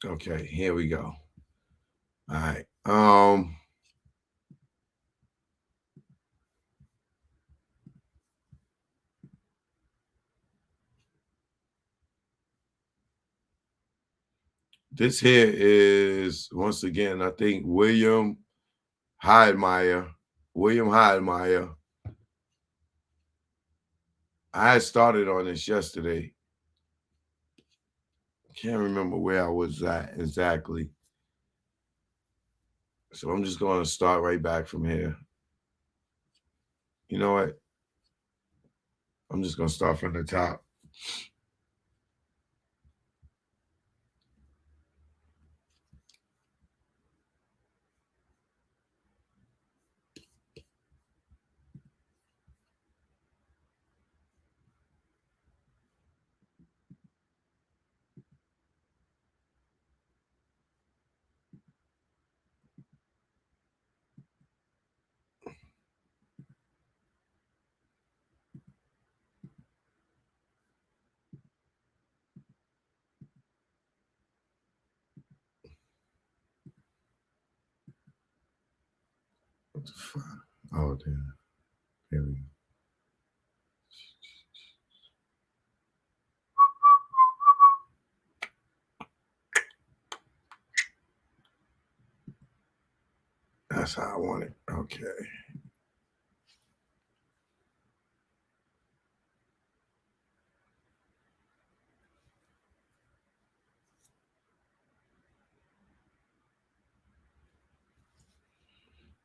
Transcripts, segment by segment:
Okay, here we go. All right. This here is once again, I think Heidmeyer. William Heidmeyer. I started on this yesterday. Can't remember where I was at exactly. So I'm just going to start right back from here. You know what? I'm just going to start from the top. What the fuck? Oh, damn. Here we go. That's how I want it. Okay.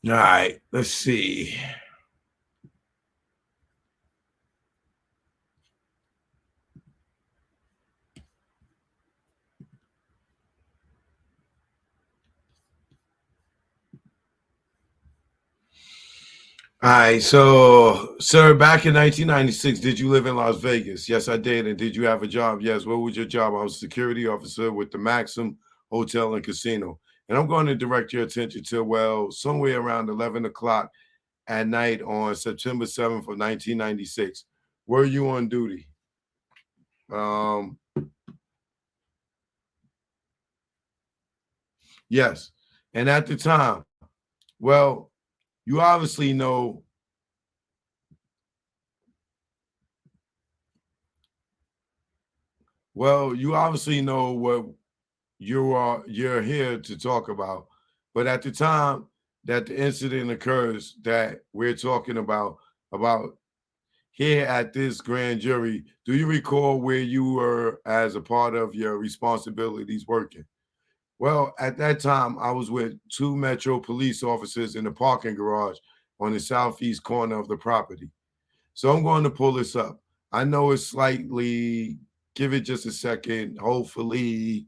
All right. Let's see. All right, so, sir, back in 1996, did you live in Las Vegas? Yes, I did. And did you have a job? Yes. What was your job? I was a security officer with the Maxim Hotel and Casino. And I'm going to direct your attention to, well, somewhere around 11 o'clock at night on September 7th of 1996. Were you on duty? Um, yes. And at the time, well, you obviously know. Well, you obviously know what you're here to talk about. But at the time that the incident occurs that we're talking about here at this grand jury, do you recall where you were as a part of your responsibilities working? Well, at that time, I was with two Metro police officers in the parking garage on the southeast corner of the property. So I'm going to pull this up. I know it's slightly, give it just a second. Hopefully,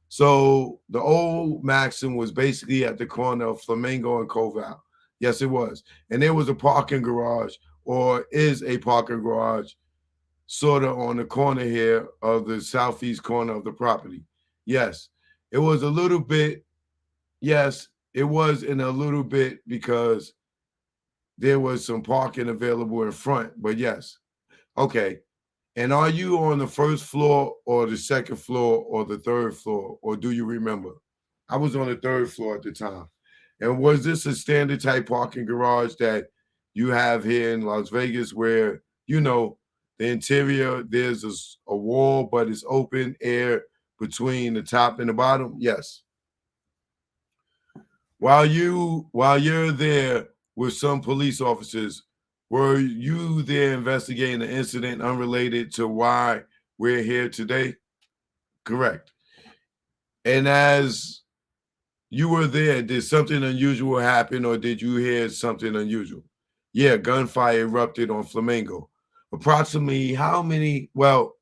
so the old Maxim was basically at the corner of Flamingo and Koval. Yes, it was. And there was a parking garage, or is a parking garage, sort of on the corner here of the southeast corner of the property. Yes, it was a little bit, yes, it was in a little bit because there was some parking available in front, but yes. Okay. And are you on the first floor or the second floor or the third floor, or do you remember? I was on the third floor at the time. And was this a standard type parking garage that you have here in Las Vegas where, the interior, there's a wall, but it's open air between the top and the bottom? Yes. While you're there with some police officers, were you there investigating an incident unrelated to why we're here today? Correct. And as you were there, did something unusual happen or did you hear something unusual? Yeah, gunfire erupted on Flamingo. Approximately how many? Well,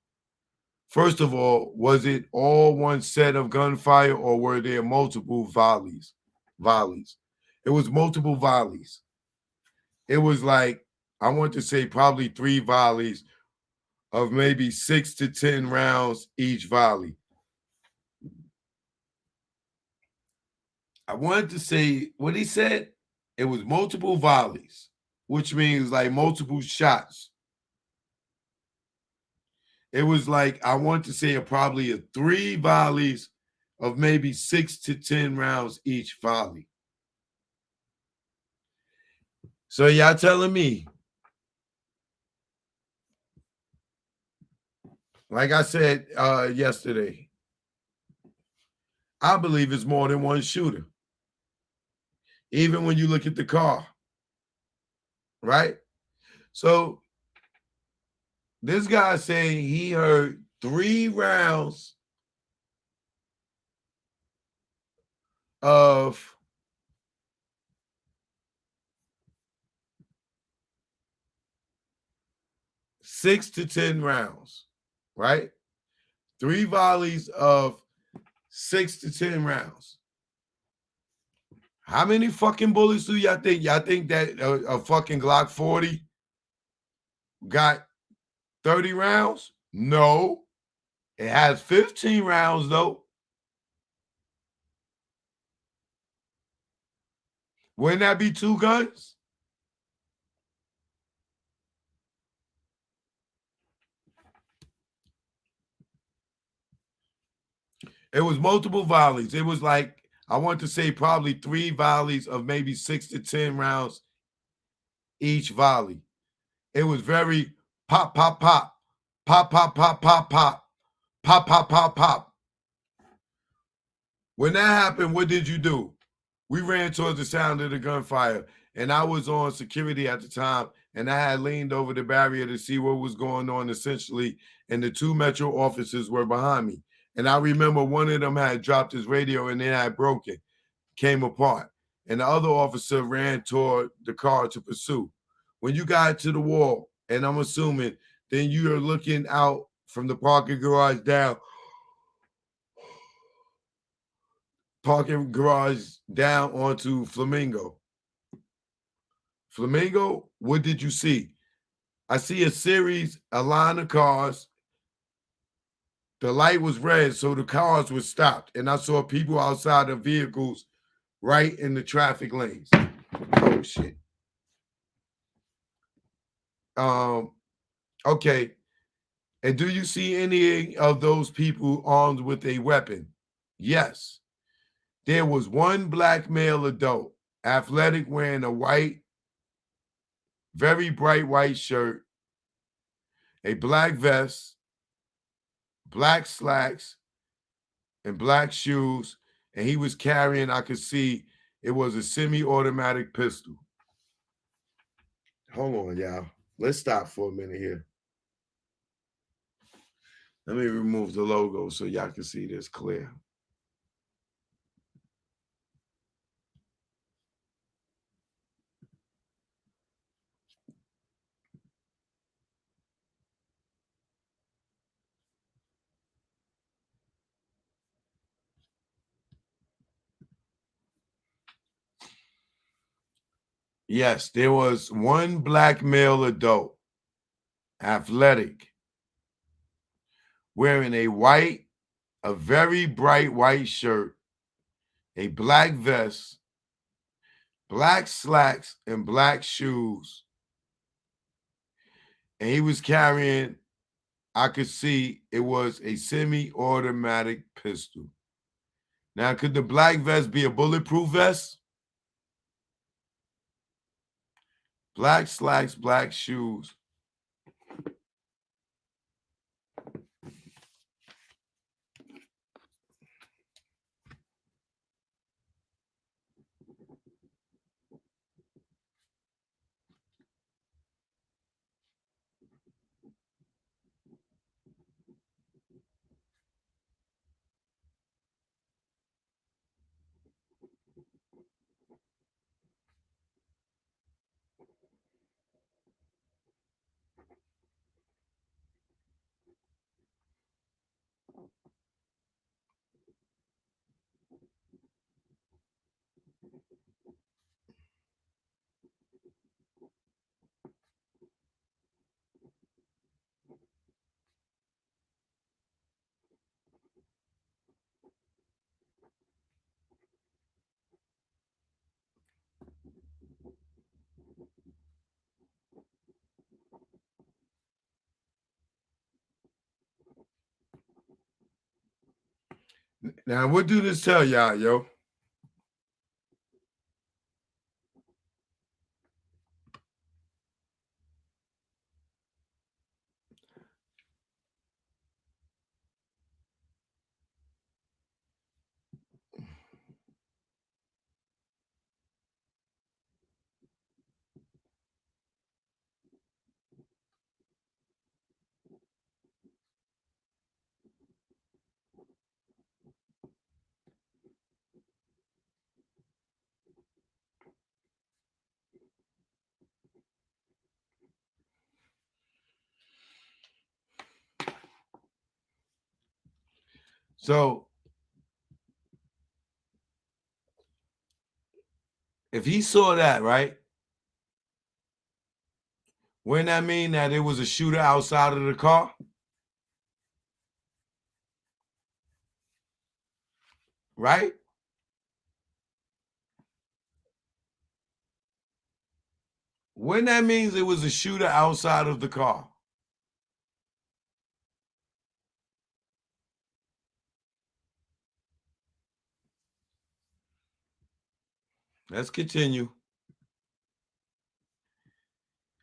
first of all, was it all one set of gunfire or were there multiple volleys? Volleys. It was multiple volleys. It was like, I want to say probably three volleys of maybe 6 to 10 rounds each volley. I wanted to say what he said. It was multiple volleys, which means like multiple shots. It was like I want to say probably a three volleys of maybe 6 to 10 rounds each volley. So y'all telling me, like I said yesterday, I believe it's more than one shooter. Even when you look at the car, right? So this guy saying he heard 3 rounds of 6 to 10 rounds, right? 3 volleys of 6 to 10 rounds. How many fucking bullets do y'all think? Y'all think that a fucking Glock 40 got 30 rounds? No. It has 15 rounds, though. Wouldn't that be 2 guns? It was multiple volleys. It was like, I want to say probably 3 volleys of maybe 6 to 10 rounds each volley. It was very pop, pop, pop, pop, pop, pop, pop, pop, pop, pop, pop, pop. When that happened, what did you do? We ran towards the sound of the gunfire, and I was on security at the time, and I had leaned over the barrier to see what was going on essentially, and the 2 Metro officers were behind me. And I remember one of them had dropped his radio and then had broken, came apart, and the other officer ran toward the car to pursue. When you got to the wall, and I'm assuming, then you're looking out from the parking garage down onto Flamingo. Flamingo, what did you see? I see a line of cars. The light was red, so the cars were stopped. And I saw people outside of vehicles right in the traffic lanes. Oh, shit. Okay. And do you see any of those people armed with a weapon? Yes. There was one black male adult, athletic, wearing a white, very bright white shirt, a black vest, black slacks, and black shoes. And he was carrying, I could see it was a semi-automatic pistol. Hold on, y'all. Let's stop for a minute here. Let me remove the logo so y'all can see this clear. Yes, there was one black male adult, athletic, wearing a very bright white shirt, a black vest, black slacks, and black shoes. And he was carrying, I could see it was a semi-automatic pistol. Now, could the black vest be a bulletproof vest? Black slacks, black shoes. Now, what do this tell y'all, yo? So, if he saw that, right, wouldn't that mean that it was a shooter outside of the car? Right? Wouldn't that mean it was a shooter outside of the car? Let's continue.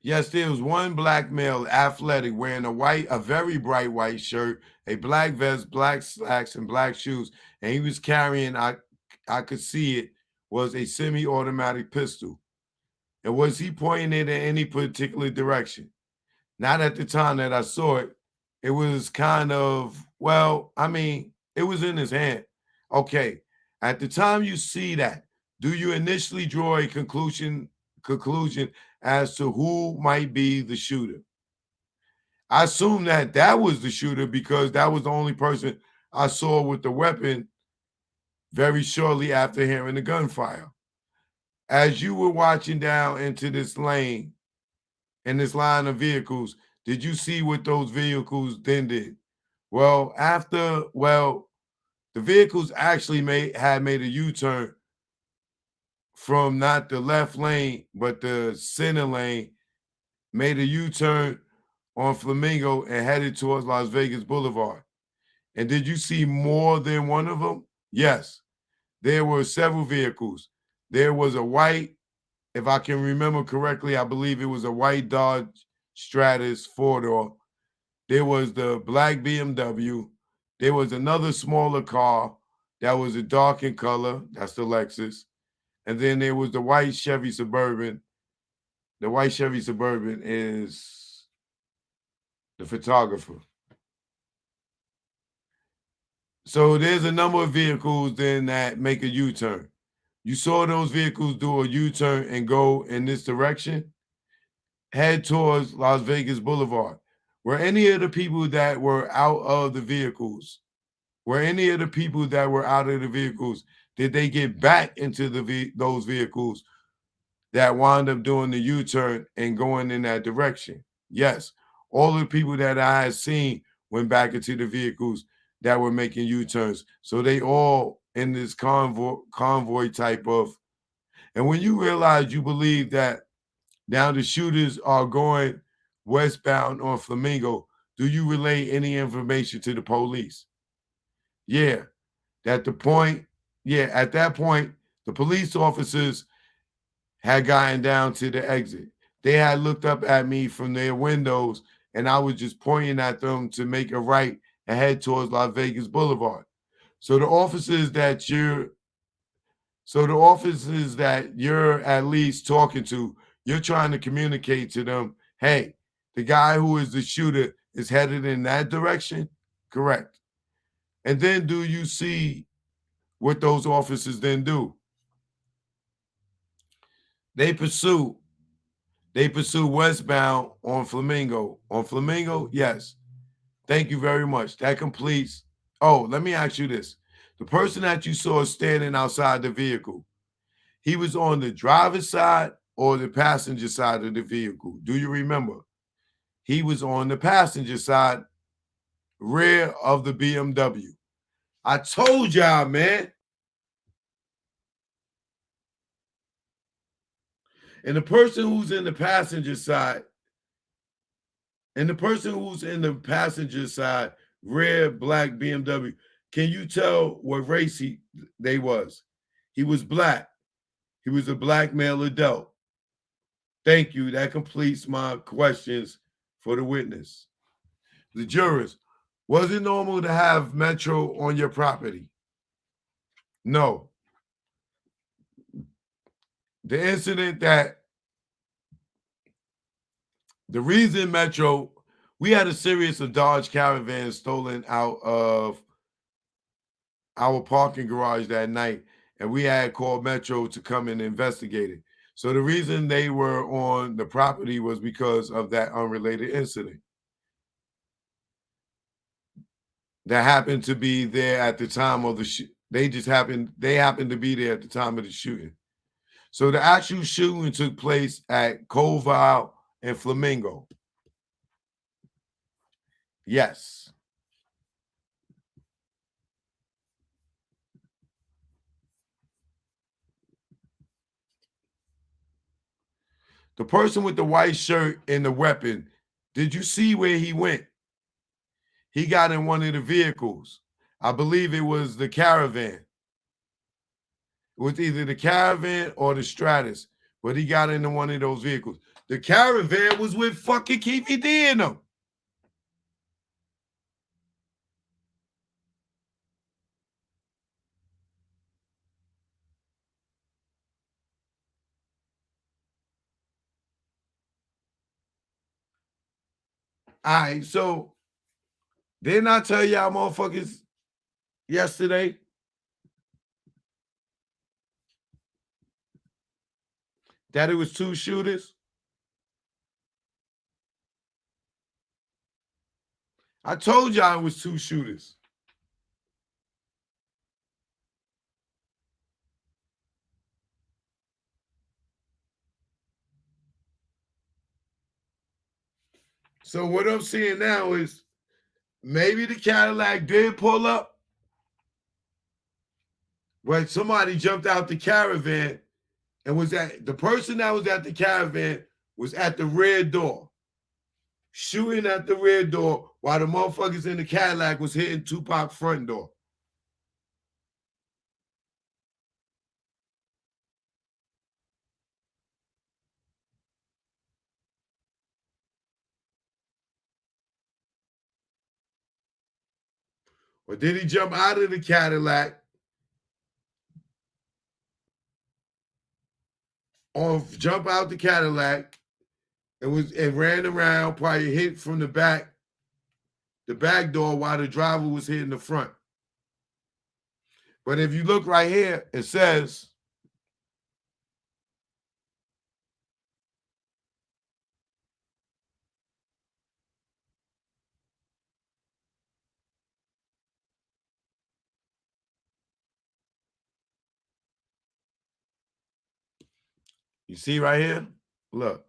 Yes, there was one black male, athletic, wearing a very bright white shirt, a black vest, black slacks, and black shoes, and he was carrying. I could see it was a semi-automatic pistol. And was he pointing it in any particular direction? Not at the time that I saw it. It was kind of, well, I mean, it was in his hand. Okay. At the time you see that, do you initially draw a conclusion as to who might be the shooter? I assume that that was the shooter because that was the only person I saw with the weapon very shortly after hearing the gunfire. As you were watching down into this lane, in this line of vehicles, did you see what those vehicles then did? Well, the vehicles actually had made a U-turn from not the left lane, but the center lane, made a U-turn on Flamingo and headed towards Las Vegas Boulevard. And did you see more than one of them? Yes. There were several vehicles. There was a white, if I can remember correctly, I believe it was a white Dodge Stratus four-door. There was the black BMW. There was another smaller car that was a dark in color. That's the Lexus. And then there was the white Chevy Suburban. The white Chevy Suburban is the photographer. So there's a number of vehicles then that make a U-turn. You saw those vehicles do a U-turn and go in this direction, head towards Las Vegas Boulevard. Were any of the people that were out of the vehicles Were any of the people that were out of the vehicles, did they get back into those vehicles that wound up doing the U-turn and going in that direction? Yes. All the people that I had seen went back into the vehicles that were making U-turns. So they all in this convoy type of, and when you realize you believe that now the shooters are going westbound on Flamingo, do you relay any information to the police? Yeah. At the point, yeah, at that point, the police officers had gotten down to the exit. They had looked up at me from their windows, and I was just pointing at them to make a right and head towards Las Vegas Boulevard. So the officers that you're, so the officers that you're at least talking to, you're trying to communicate to them, hey, the guy who is the shooter is headed in that direction. Correct. And then do you see what those officers then do? They pursue. They pursue westbound on Flamingo. On Flamingo, yes. Thank you very much. That completes. Oh, let me ask you this. The person that you saw standing outside the vehicle, he was on the driver's side or the passenger side of the vehicle? Do you remember? He was on the passenger side, rear of the BMW. I told y'all, man. And the person who's in the passenger side, and the person who's in the passenger side, red, black BMW, Can you tell what race they was? He was black. He was a black male adult. Thank you. That completes my questions for the witness. The jurors, was it normal to have Metro on your property? No. The incident the reason Metro, we had a series of Dodge Caravans stolen out of our parking garage that night, and we had called Metro to come and investigate it. So the reason they were on the property was because of that unrelated incident that happened to be there at the time of the they happened to be there at the time of the shooting. So the actual shooting took place at Covile and Flamingo. Yes. The person with the white shirt and the weapon, did you see where he went? He got in one of the vehicles. I believe it was the Caravan. It was either the Caravan or the Stratus, but he got into one of those vehicles. The Caravan was with fucking Keefe D in them. All right, so didn't I tell y'all motherfuckers yesterday that it was two shooters? I told y'all it was two shooters. So what I'm seeing now is maybe the Cadillac did pull up, but somebody jumped out the Caravan and the person that was at the Caravan was at the rear door, shooting at the rear door while the motherfuckers in the Cadillac was hitting Tupac's front door. Or did he jump out of the Cadillac or jump out the Cadillac and ran around, probably hit from the back door while the driver was hitting the front? But if you look right here, it says you see right here? Look.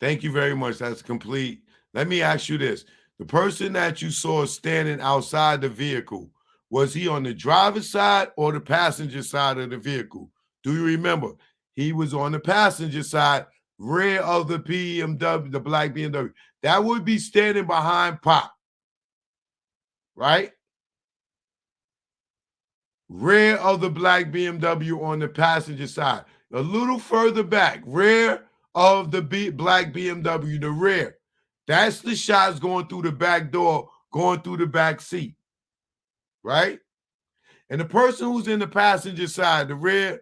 Thank you very much. That's complete. Let me ask you this. The person that you saw standing outside the vehicle, was he on the driver's side or the passenger side of the vehicle? Do you remember? He was on the passenger side, rear of the BMW, the black BMW. That would be standing behind Pop, right? Rear of the black BMW on the passenger side. A little further back, rear of the black BMW, the rear. That's the shots going through the back door, going through the back seat, right? And the person who's in the passenger side, the rear,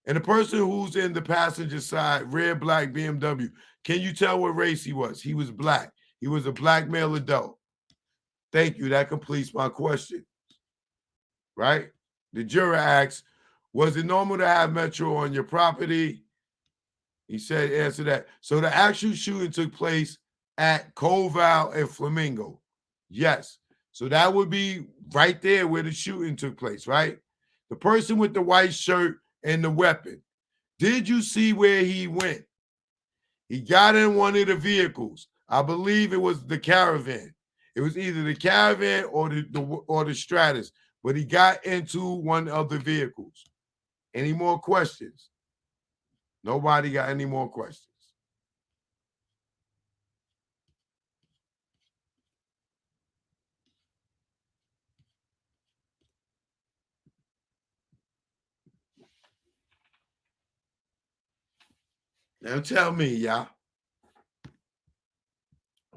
and the person who's in the passenger side, rear black BMW, can you tell what race he was? He was black. He was a black male adult. Thank you. That completes my question, right? The juror asks, was it normal to have Metro on your property? He said, answer that. So the actual shooting took place at Covile and Flamingo. Yes. So that would be right there where the shooting took place, right? The person with the white shirt and the weapon. Did you see where he went? He got in one of the vehicles. I believe it was the Caravan. It was either the Caravan or the Stratus, but he got into one of the vehicles. Any more questions? Nobody got any more questions. Now tell me, y'all.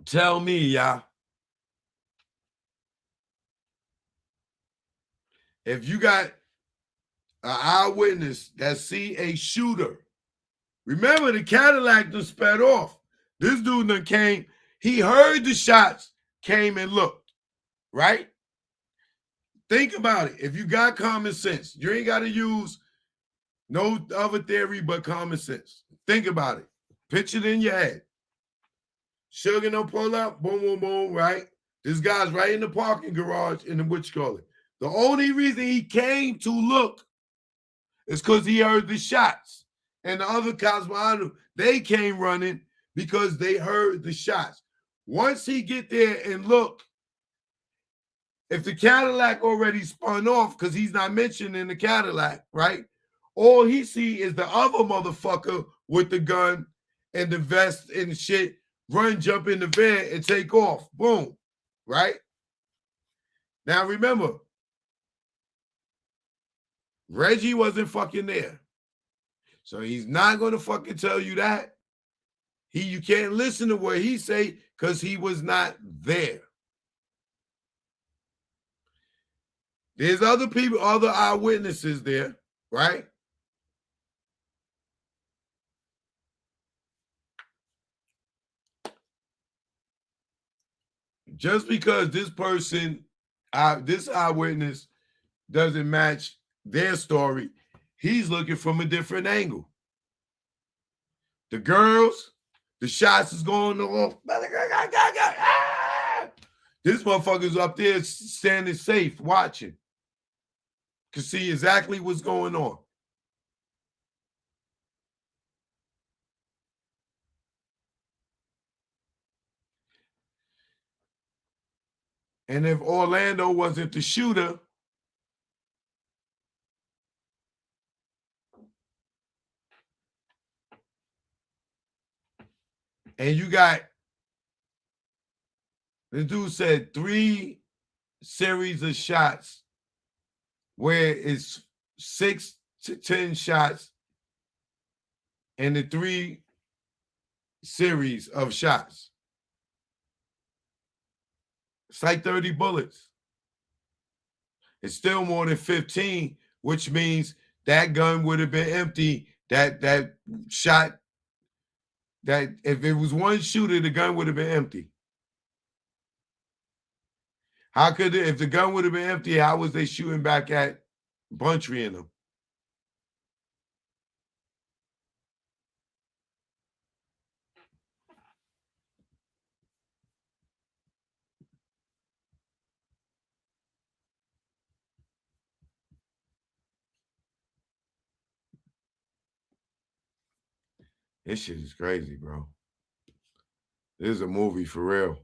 Tell me, y'all. If you got an eyewitness that see a shooter, remember the Cadillac just sped off. This dude done came, he heard the shots, came and looked, right? Think about it. If you got common sense, you ain't got to use no other theory but common sense. Think about it. Picture it in your head. Sugar no pull up, boom, boom, boom, right? This guy's right in the parking garage in the what you call it. The only reason he came to look is because he heard the shots. And the other cops behind him, they came running because they heard the shots. Once he get there and look, if the Cadillac already spun off because he's not mentioned in the Cadillac, right? All he see is the other motherfucker with the gun and the vest and shit run, jump in the van and take off. Boom, right? Now remember, Reggie wasn't fucking there. So he's not going to fucking tell you that. You can't listen to what he say because he was not there. There's other people, other eyewitnesses there, right? Just because this person, this eyewitness doesn't match their story, he's looking from a different angle. The girls, the shots is going on. This motherfucker's up there standing safe, watching. Can see exactly what's going on. And if Orlando wasn't the shooter, and you got, the dude said 3 series of shots where it's 6 to 10 shots and the 3 series of shots. It's like 30 bullets. It's still more than 15, which means that gun would have been empty. That shot, that if it was one shooter, the gun would have been empty. How could it, if the gun would have been empty, how was they shooting back at Buntry and them? This shit is crazy, bro. This is a movie for real.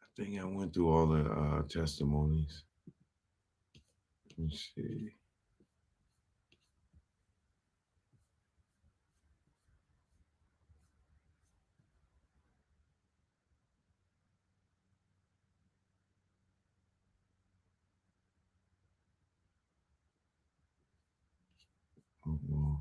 I think I went through all the testimonies. Let me see. Oh,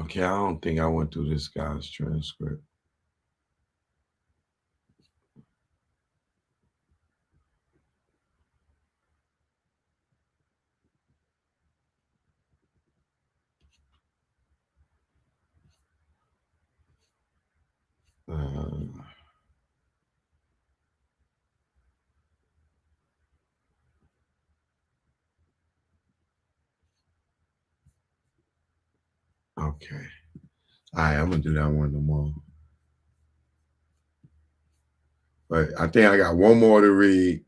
okay, I don't think I went through this guy's transcript. Uh, okay. All right, I'm gonna do that one tomorrow. But I think I got one more to read.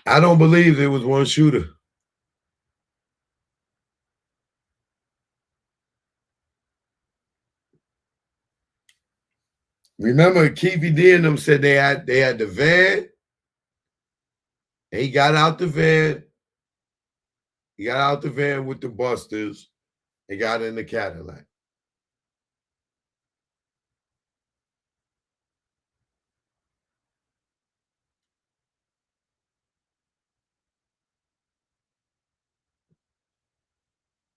I don't believe there was one shooter. Remember, Keefy D and them said they had the van. And he got out the van. He got out the van with the busters and got in the Cadillac.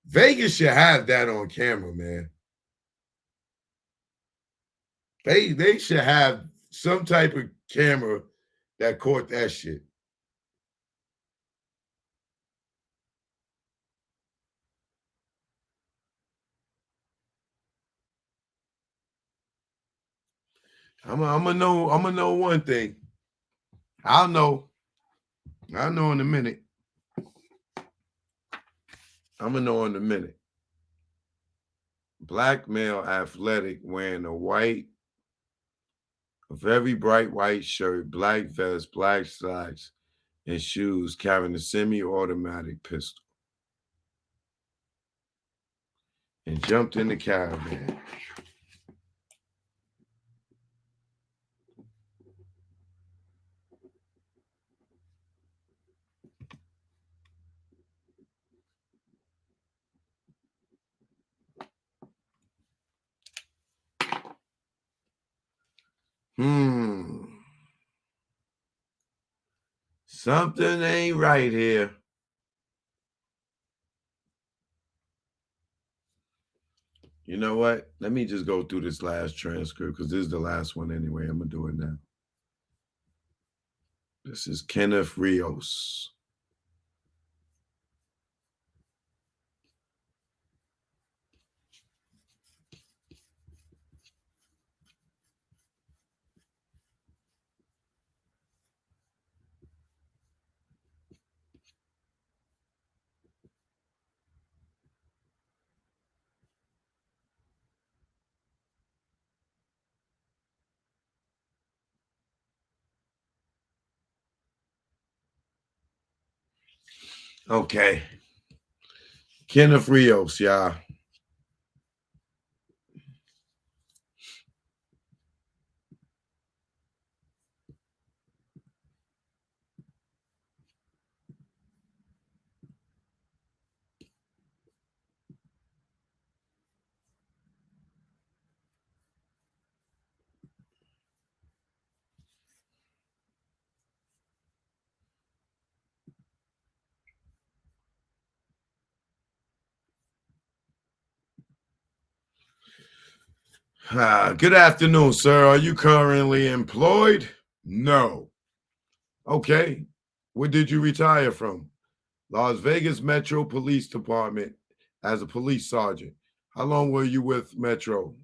Vegas should have that on camera, man. They should have some type of camera that caught that shit. I'm gonna know one thing. I'll know. I'll know in a minute. I'm gonna know in a minute. Black male athletic wearing a very bright white shirt, black vest, black slacks, and shoes, carrying a semi-automatic pistol, and jumped in the caravan. Something ain't right here. You know what? Let me just go through this last transcript because this is the last one anyway. I'm gonna do it now. This is Kenneth Rios. Okay. Kenneth Rios, y'all. Good afternoon, sir. Are you currently employed? No. Okay. What did you retire from? Las Vegas Metro Police Department as a police sergeant. How long were you with Metro?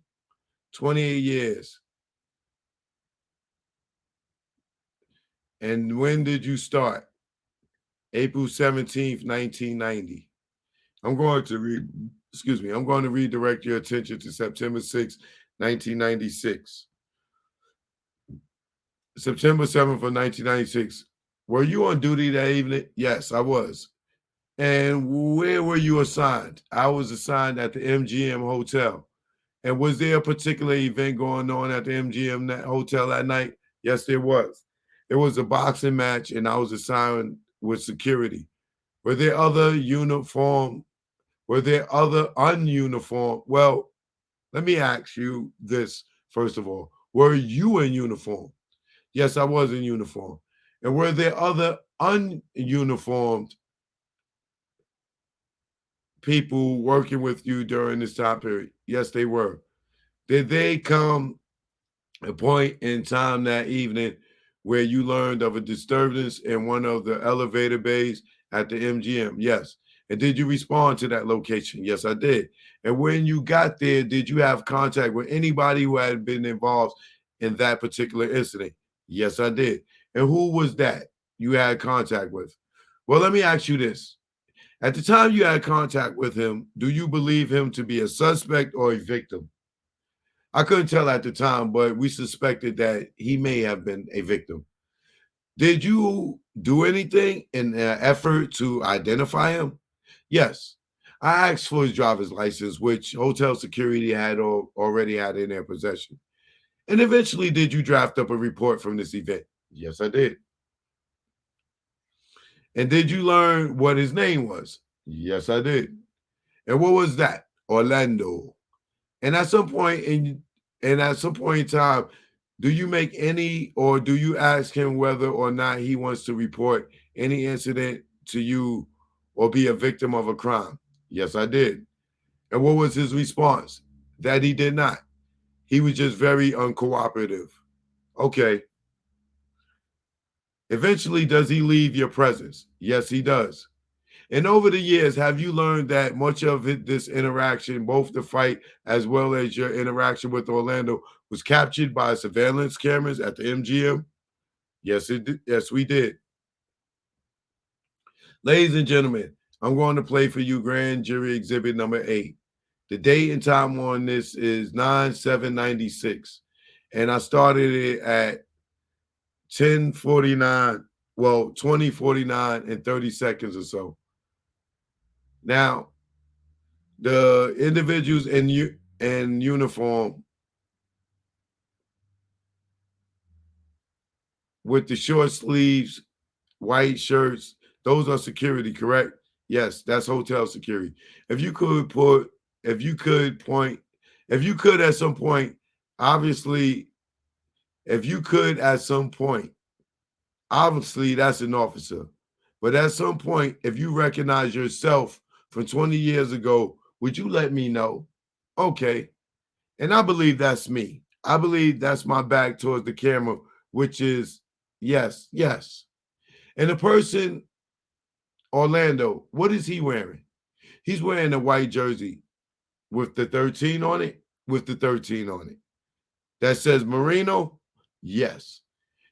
28 years. And when did you start? April 17th, 1990. I'm going to redirect your attention to September 6th, 1996. September 7th of 1996. Were you on duty that evening? Yes, I was. And where were you assigned? I was assigned at the MGM Hotel. And was there a particular event going on at the MGM Hotel that night? Yes, there was. It was a boxing match, and I was assigned with security. Were there other uniform? Were there other ununiform? Well, let me ask you this first of all. Were you in uniform? Yes, I was in uniform. And were there other ununiformed people working with you during this time period? Yes, they were. Did they come a point in time that evening where you learned of a disturbance in one of the elevator bays at the MGM? Yes. And did you respond to that location? Yes, I did. And when you got there, did you have contact with anybody who had been involved in that particular incident? Yes, I did. And who was that you had contact with? Well, let me ask you this. At the time you had contact with him, do you believe him to be a suspect or a victim? I couldn't tell at the time, but we suspected that he may have been a victim. Did you do anything in an effort to identify him? Yes. I asked for his driver's license, which hotel security had already had in their possession. And eventually, did you draft up a report from this event? Yes, I did. And did you learn what his name was? Yes, I did. And what was that? Orlando. And at some point in time, do you make any or do you ask him whether or not he wants to report any incident to you or be a victim of a crime? Yes, I did. And what was his response? That he did not. He was just very uncooperative. Okay. Eventually, does he leave your presence? Yes, he does. And over the years, have you learned that much of this interaction, both the fight as well as your interaction with Orlando, was captured by surveillance cameras at the MGM? Yes, it did. Yes, we did. Ladies and gentlemen, I'm going to play for you grand jury exhibit number 8. The date and time on this is 9/7/96. And I started it at 10:49, well, 20:49 and 30 seconds or so. Now, the individuals in uniform with the short sleeves, white shirts, those are security, correct? Yes, that's hotel security. If you could put, if you could point, if you could at some point, obviously, if you could at some point, obviously that's an officer. But at some point, if you recognize yourself from 20 years ago, would you let me know? Okay. And I believe that's me. I believe that's my back towards the camera, which is yes, yes. And the person, Orlando, what is he wearing? He's wearing a white jersey with the 13 on it, with the 13 on it. That says Marino? Yes.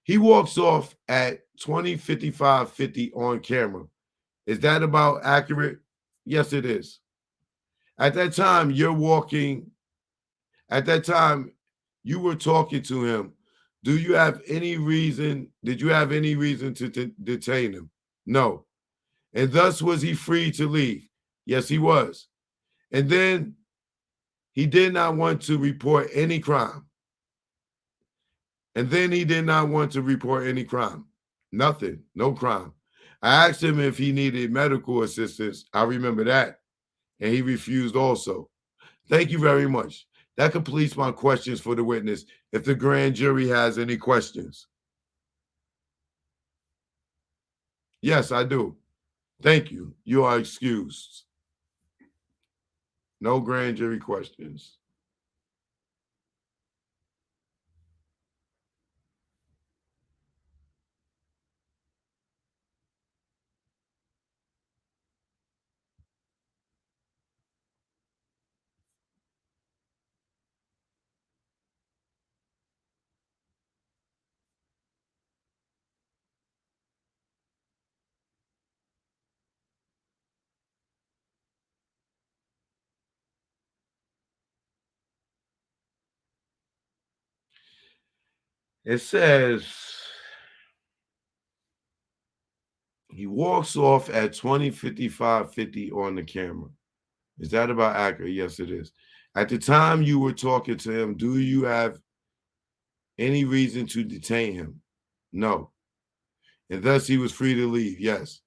He walks off at 20:55:50 on camera. Is that about accurate? Yes, it is. At that time, you're walking At that time, you were talking to him. Do you have any reason? Did you have any reason to detain him? No. And thus was he free to leave? Yes, he was. And then he did not want to report any crime. And then he did not want to report any crime. Nothing, no crime. I asked him if he needed medical assistance. I remember that. And he refused also. Thank you very much. That completes my questions for the witness. If the grand jury has any questions. Yes, I do. Thank you. You are excused. No grand jury questions. It says he walks off at 20:55:50 on the camera. Is that about accurate? Yes, it is. At the time you were talking to him, do you have any reason to detain him? No. And thus he was free to leave. Yes.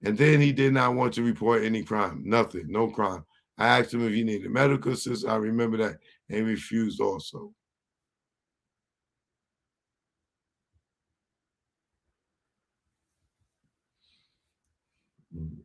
And then he did not want to report any crime. Nothing. No crime. I asked him if he needed medical assistance. I remember that. And he refused also. Mm.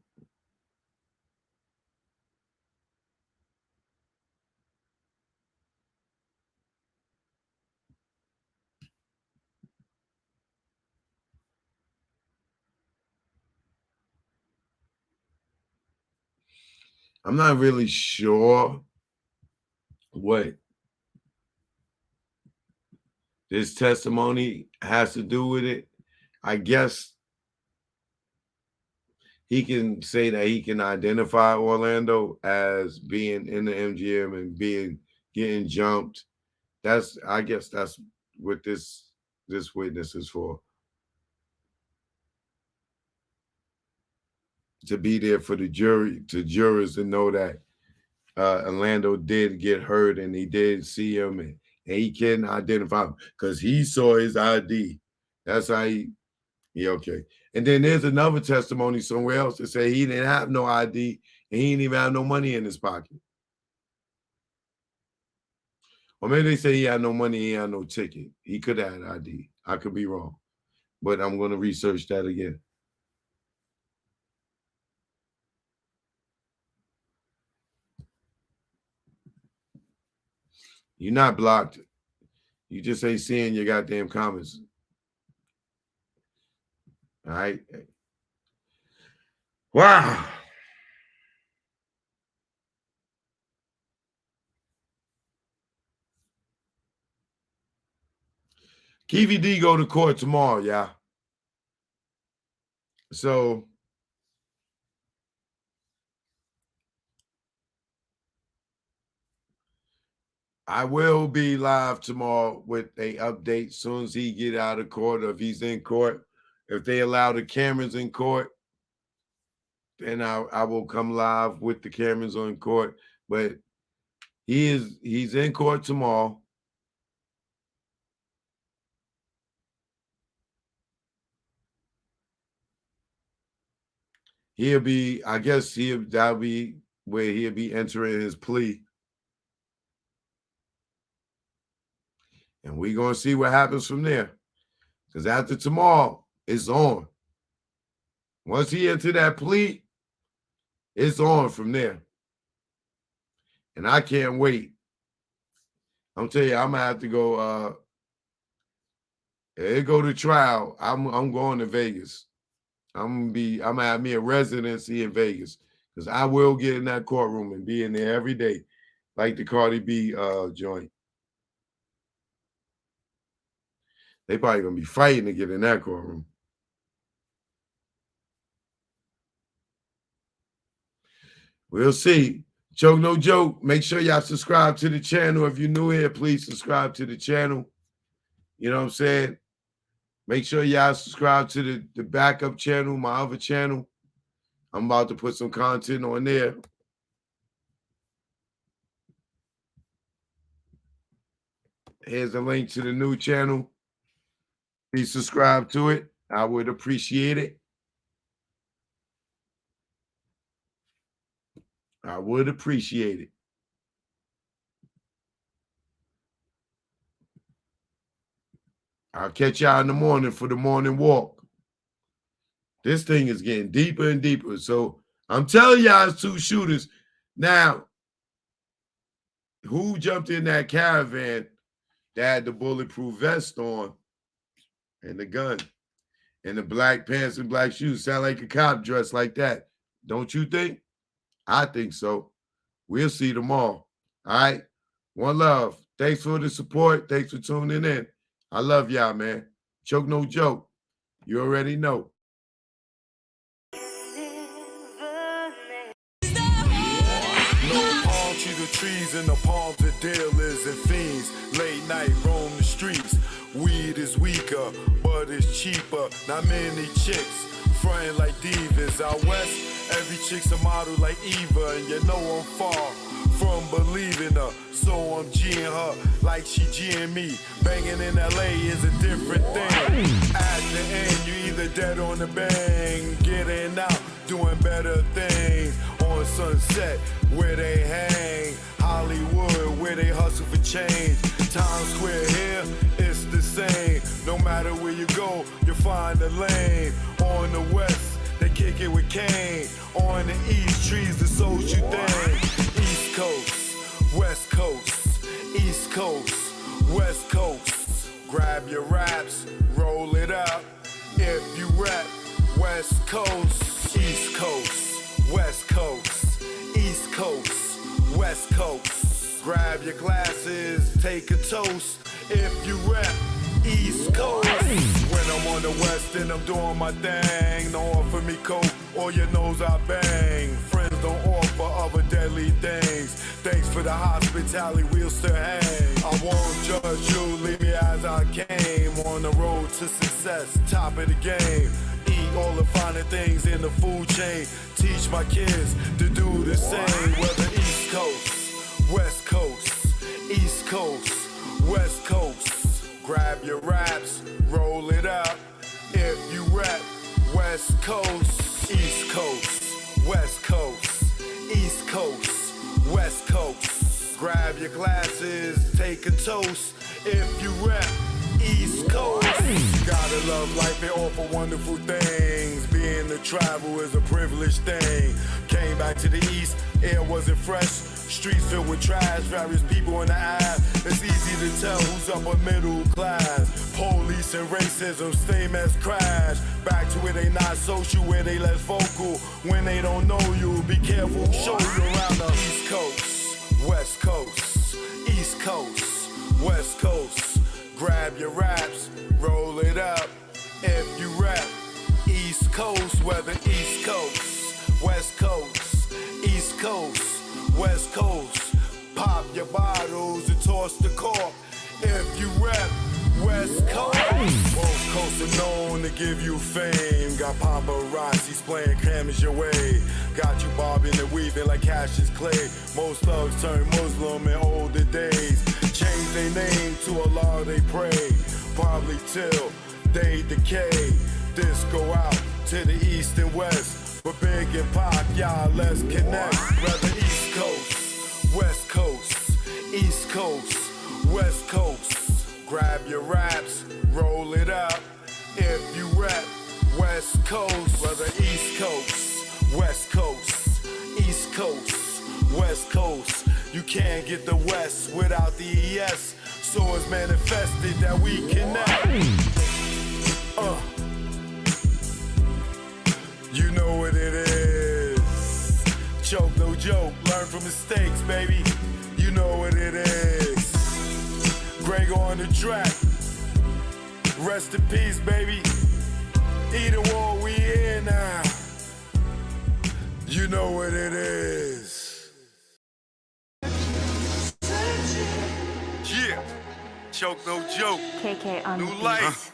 I'm not really sure what this testimony has to do with it. I guess he can say that he can identify Orlando as being in the MGM and getting jumped. I guess that's what this witness is for. To be there for the jurors to know that Orlando did get hurt and he did see him and he can identify him because he saw his ID. That's how okay. And then there's another testimony somewhere else that say he didn't have no ID and he didn't even have no money in his pocket. Or maybe they say he had no money, he had no ticket. He could have had ID. I could be wrong. But I'm going to research that again. You're not blocked. You just ain't seeing your goddamn comments. All right. Wow. Kevy D go to court tomorrow, y'all. So I will be live tomorrow with a update soon as he get out of court or if he's in court. If they allow the cameras in court, then I will come live with the cameras on court. But he's in court tomorrow. I guess that'll be where he'll be entering his plea. And we're going to see what happens from there. Because after tomorrow, it's on. Once he enter that plea, it's on from there. And I can't wait. I'm telling you, I'm going to have to go. It go to trial. I'm going to Vegas. I'm gonna have me a residency in Vegas because I will get in that courtroom and be in there every day, like the Cardi B joint. They probably gonna be fighting to get in that courtroom. We'll see. Joke no joke. Make sure y'all subscribe to the channel. If you're new here, please subscribe to the channel. You know what I'm saying? Make sure y'all subscribe to the backup channel, my other channel. I'm about to put some content on there. Here's a link to the new channel. Please subscribe to it. I would appreciate it. I would appreciate it. I'll catch y'all in the morning for the morning walk. This thing is getting deeper and deeper. So I'm telling y'all it's two shooters. Now, who jumped in that caravan that had the bulletproof vest on and the gun and the black pants and black shoes? Sound like a cop dressed like that. Don't you think? I think so. We'll see tomorrow. All right? One love. Thanks for the support. Thanks for tuning in. I love y'all, man. Choke no joke. You already know. The trees in the palms of dealers and fiends. Late night roam the streets. Weed is weaker, but it's cheaper. Not many chicks frontin' like divas. Out west, every chick's a model like Eva, and you know I'm far from believing her. So I'm G'ing her like she G'ing me. Banging in LA is a different thing. At the end, you either dead on the bang, getting out, doing better things. On Sunset, where they hang. Hollywood, where they hustle for change. Times Square here, it's the same. No matter where you go, you'll find a lane. On the west, they kick it with Kane. On the east, trees the social thing. East Coast, West Coast, East Coast, West Coast. Grab your raps, roll it up. If you rap, West Coast, East Coast, West Coast, East Coast. West Coast. Grab your glasses, take a toast. If you rap East Coast. When I'm on the West and I'm doing my thing, don't offer me coke or your nose I bang. Friends don't offer other deadly things. Thanks for the hospitality, we'll still hang. I won't judge you, leave me as I came. On the road to success, top of the game. Eat all the finer things in the food chain. Teach my kids to do the same. Whether East Coast, West Coast, East Coast, West Coast. Grab your raps, roll it up. If you rap West Coast, East Coast, West Coast, East Coast, West Coast. Grab your glasses, take a toast. If you rap East Coast. Gotta love life and offer wonderful things. Being to travel is a privileged thing. Came back to the East, air wasn't fresh. Streets filled with trash, various people in the eye. It's easy to tell who's upper middle class. Police and racism, same as crash. Back to where they not social, where they less vocal. When they don't know you, be careful, show you around the East Coast, West Coast, East Coast, West Coast. Grab your raps, roll it up. If you rap East Coast, whether East Coast, West Coast, East Coast, West Coast. Pop your bottles and toss the cork. If you rap West Coast. Both coasts are known to give you fame. Got paparazzis playing cameras your way. Got you bobbing and weaving like Cassius Clay. Most thugs turn Muslim in older days. Change their name to Allah they pray. Probably till they decay. This go out to the east and west. But Big and Pac, y'all, let's connect. Whether East Coast, West Coast, East Coast, West Coast. Grab your raps, roll it up. If you rap West Coast, whether East Coast, West Coast, East Coast, West Coast. You can't get the West without the ES. So it's manifested that we connect. You know what it is. Choke, no joke. Learn from mistakes, baby. You know what it is. Greg on the track. Rest in peace, baby. Either war, we here now. You know what it is. Yeah. Choke, no joke. KK on New the beat. life.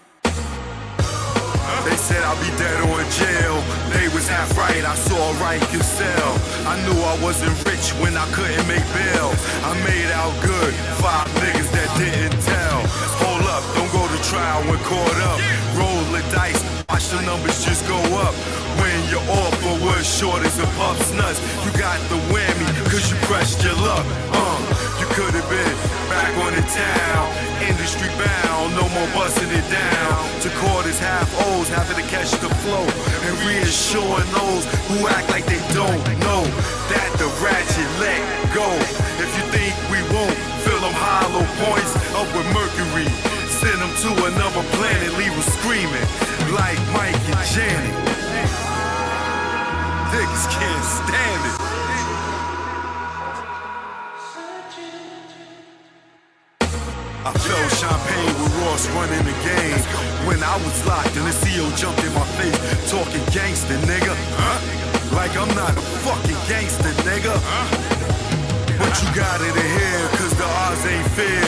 They said I'll be dead or in jail. They was half right, I saw right can sell. I knew I wasn't rich when I couldn't make bail. I made out good, 5 niggas that didn't tell. Hold up, don't go to trial when caught up. Roll the dice, watch the numbers just go up. When your offer was short as a pup's nuts, you got the whammy, cause you pressed your luck. You could've been back on the town, industry bound, no more busting it down. To quarters, half O's, having to catch the flow, and reassuring those who act like they don't know that the ratchet let go. If you think we won't fill them hollow points up with mercury, send them to another planet, leave them screaming like Mike and Janet. Niggas can't stand it. I felt champagne with Ross running the game. When I was locked and the CO jumped in my face, talking gangster, nigga. Like I'm not a fucking gangster, nigga. But you got it in here, cause the odds ain't fair.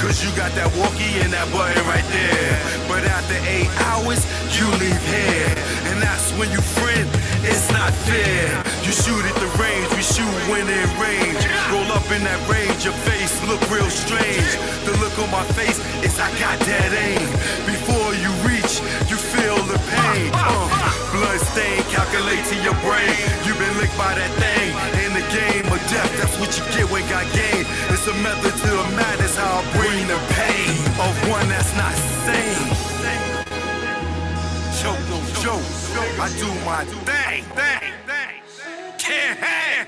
Cause you got that walkie and that button right there. But after 8 hours, you leave here. And that's when you friend, it's not fair. You shoot at the range, we shoot when in range. Roll up in that range, your face look real strange. The look on my face is I got that aim. Before you reach, you feel the pain. Blood stain, calculate to your brain. You been licked by that thing. In the game of death, that's what you get when got game. It's a method to the madness, how I bring the pain of one that's not sane. Choke, no joke. I do my thing. Can't hang.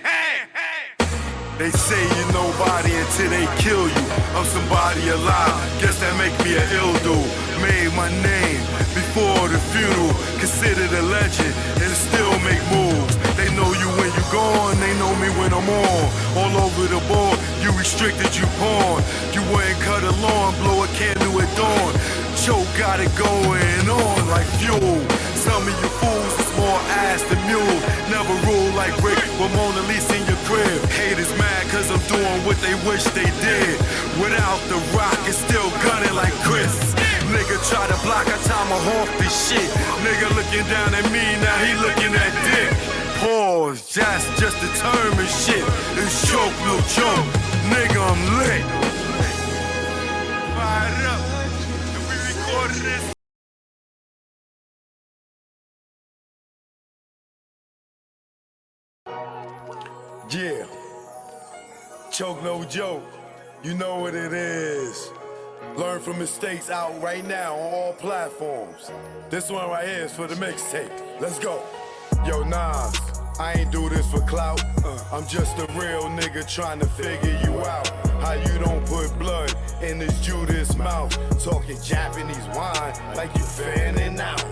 They say you're nobody until they kill you. I'm somebody alive, guess that make me an ill dude. Made my name before the funeral, considered a legend, and still make moves. They know you when you gone, they know me when I'm on. All over the board, you restricted, you pawn. You wouldn't cut a lawn, blow a candle at dawn. Choke got it going on like fuel. Some of you fools is more ass than mule. Never rule like Rick, but Mona Lisa in your crib. Haters mad cause I'm doing what they wish they did. Without the rock, it's still gunning like Chris. Nigga try to block, I time a hawk this shit. Nigga looking down at me, now he looking at dick. Pause, just the term and shit. It's choke, no joke. Nigga, I'm lit. Fired up. And we recorded this. Yeah. Choke, no joke. You know what it is. Learn from mistakes out right now on all platforms. This one right here is for the mixtape. Let's go. Yo, Nas, I ain't do this for clout. I'm just a real nigga trying to figure you out. How you don't put blood in this Judas mouth. Talking Japanese wine like you fanning out.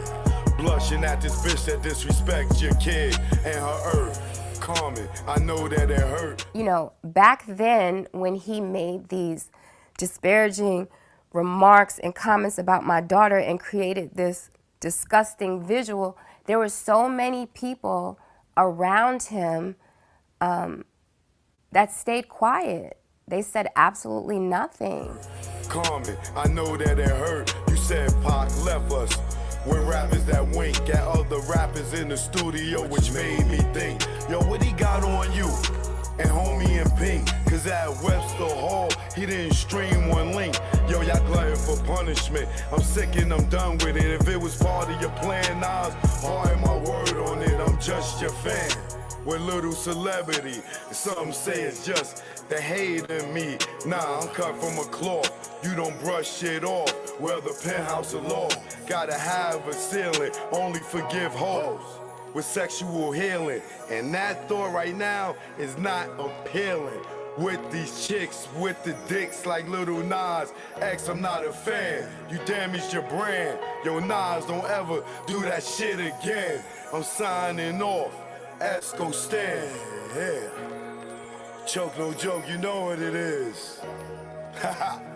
Blushing at this bitch that disrespects your kid and her earth. Calming, I know that it hurt. You know, back then when he made these disparaging remarks and comments about my daughter and created this disgusting visual, there were so many people around him that stayed quiet. They said absolutely nothing. Calming, I know that it hurt. You said Pac left us with rappers that wink at other rappers in the studio, which made me think, yo, what he got on you? And homie in pink, cause at Webster Hall, he didn't stream one link. Yo, y'all glutton for punishment. I'm sick and I'm done with it. If it was part of your plan, Nas, hard my word on it, I'm just your fan. With little celebrity, some say it's just the hate in me. Nah, I'm cut from a cloth. You don't brush shit off. Well, the penthouse of law, gotta have a ceiling. Only forgive hoes with sexual healing. And that thought right now is not appealing. With these chicks, with the dicks like Little Nas X, I'm not a fan. You damaged your brand. Yo, Nas, don't ever do that shit again. I'm signing off. Esco stand. Yeah. Choke, no joke, you know what it is.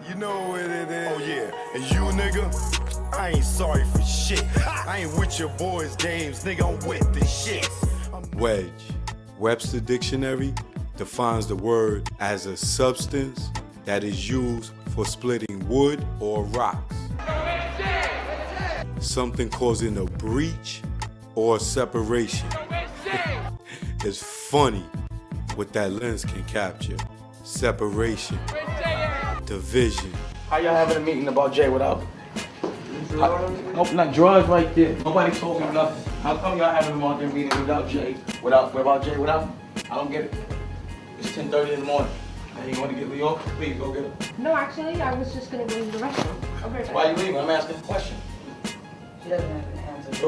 You know what it is. Oh yeah, and you nigga, I ain't sorry for shit. I ain't with your boys' games, nigga, I'm with the shit. Wedge. Webster Dictionary defines the word as a substance that is used for splitting wood or rocks. Something causing a breach or separation. It's funny what that lens can capture. Separation, division. How y'all having a meeting about Jay without? Nope, not drugs right there. Nobody told me nothing. How come y'all having a meeting without Jay? Without Jay? Without? I don't get it. It's 10:30 in the morning. Now you going to get Leo? Please go get her. No, actually, I was just gonna go to the restroom. Okay. Why are you leaving? I'm asking a question. She doesn't have an answer.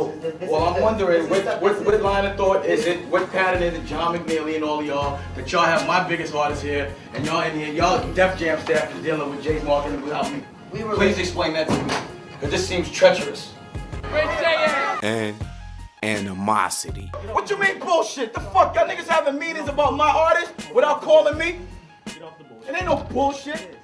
Well, I'm wondering what line of thought is it? What pattern is it? John McNeely and all of y'all that y'all have my biggest artists here, and y'all in here, y'all Def Jam staff is dealing with Jay's marketing without me. Please explain that to me, because this seems treacherous. And animosity. What you mean bullshit? The fuck? Y'all niggas having meetings about my artist without calling me? It ain't no bullshit.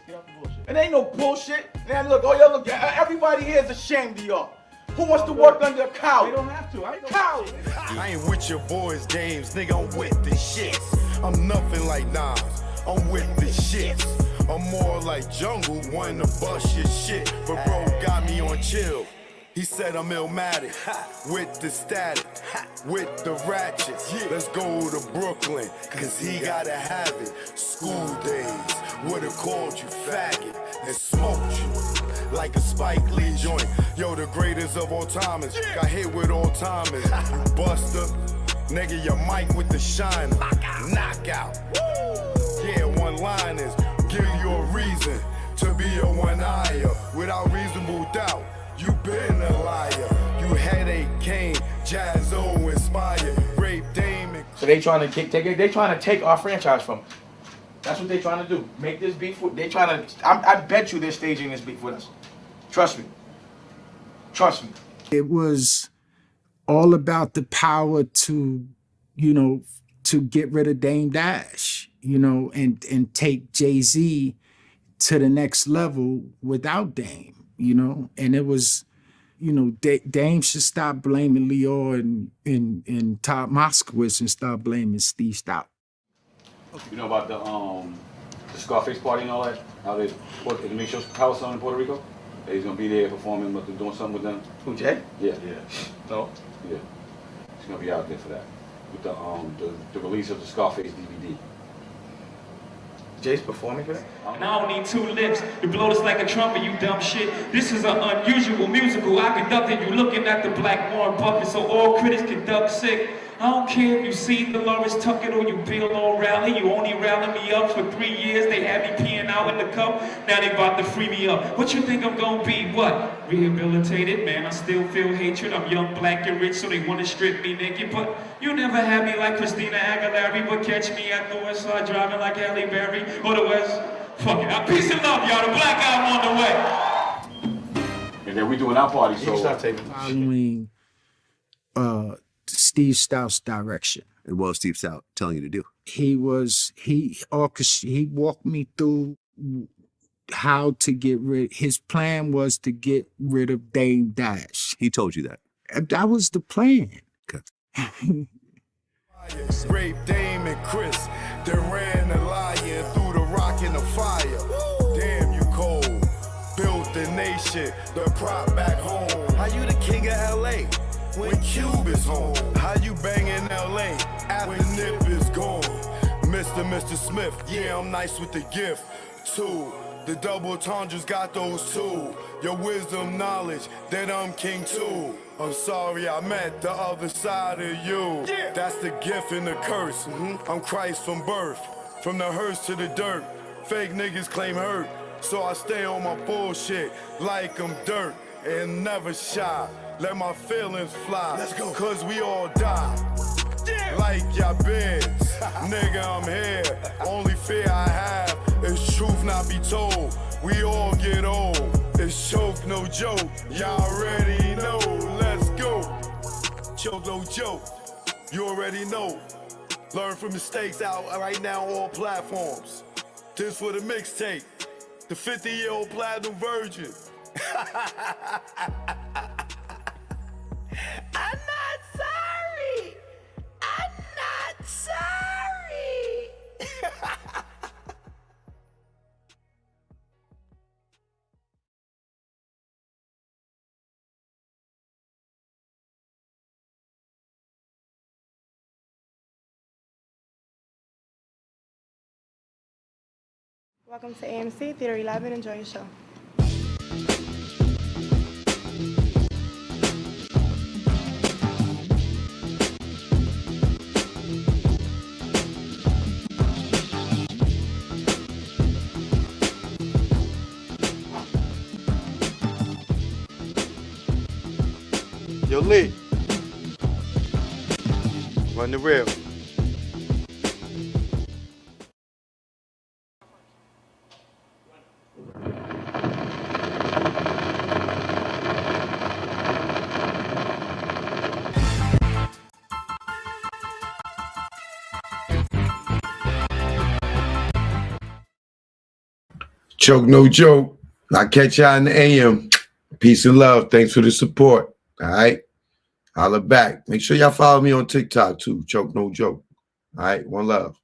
It ain't no bullshit. Man, look, oh y'all look, everybody here is ashamed of y'all. Who wants to work under a cow? They don't have to. Coward. I ain't with your boys' games, nigga, I'm with the shit. I'm nothing like Nas, I'm with the shit. I'm more like Jungle, wanting to bust your shit. But bro got me on chill. He said I'm illmatic, with the static, with the ratchets. Let's go to Brooklyn, cause he gotta have it. School days, would've called you faggot and smoked you like a Spike Lee joint. Yo, the greatest of all timers, got hit with all timers. You buster, nigga, your mic with the shiner. Knockout. Yeah, one-liners, give you a reason to be a one-eye. Without reasonable doubt, you been a liar. You headache king, Jazzo inspired, rape Damon. So they trying to take our franchise from us. That's what they trying to do. Make this beef. They trying to. I bet you they're staging this beef with us. Trust me. Trust me. It was all about the power to, to get rid of Dame Dash, you know, and take Jay-Z to the next level without Dame, you know. And it was, you know, Dame should stop blaming Leo and Todd Moskowitz and start blaming Steve Stout. You know about the Scarface party and all that? How they make sure Power Song in Puerto Rico? He's gonna be there performing, but they're doing something with them. Who, Jay? Yeah. No. Yeah. He's gonna be out there for that. With the release of the Scarface DVD. Jay's performing for that? And I don't need two lips to blow this like a trumpet, you dumb shit. This is an unusual musical I conducted. You looking at the Black Warren puppet, so all critics can duck sick. I don't care if you see Dolores Tucker or you Bill O'Reilly. You only rallied me up for 3 years. They had me peeing out in the cup. Now they about to free me up. What you think I'm gonna be? What? Rehabilitated? Man, I still feel hatred. I'm young, black, and rich, so they wanna strip me naked. But you never had me like Christina Aguilera. But catch me at the West Side driving like Halle Berry or the West. Fuck it. Peace and love, y'all. The Black Album on the way. And then we doing our party, so. Following Steve Stout's direction. And what was Steve Stout telling you to do? He walked me through how to get rid. His plan was to get rid of Dame Dash. He told you that. That was the plan. Okay. Rape Dame and Chris, then ran a lion through the rock and the fire. Damn, you cold. Built the nation, the prop back home. How you the king of LA when Cube is home? How you banging LA after Nip is gone? Mr. Smith, yeah, I'm nice with the gift. Two, the double entendres got those two. Your wisdom, knowledge, that I'm king too. I'm sorry I met the other side of you. Yeah. That's the gift and the curse. I'm Christ from birth, from the hearse to the dirt. Fake niggas claim hurt, so I stay on my bullshit like I'm dirt and never shy. Let my feelings fly. Let's go. Cause we all die. Yeah. Like y'all beds. Nigga, I'm here. Only fear I have is truth not be told. We all get old. It's choke, no joke. Y'all already know. Let's go. Choke, no joke. You already know. Learn from mistakes out right now on all platforms. This for the mixtape. The 50-year-old platinum virgin. I'm not sorry. I'm not sorry. Welcome to AMC Theater 11. Enjoy your show. Yo, Lee. Run the reel. Choke, no joke. I'll catch y'all in the AM. Peace and love. Thanks for the support. All right. Holla back. Make sure y'all follow me on TikTok too. Choke, no joke. All right. One love.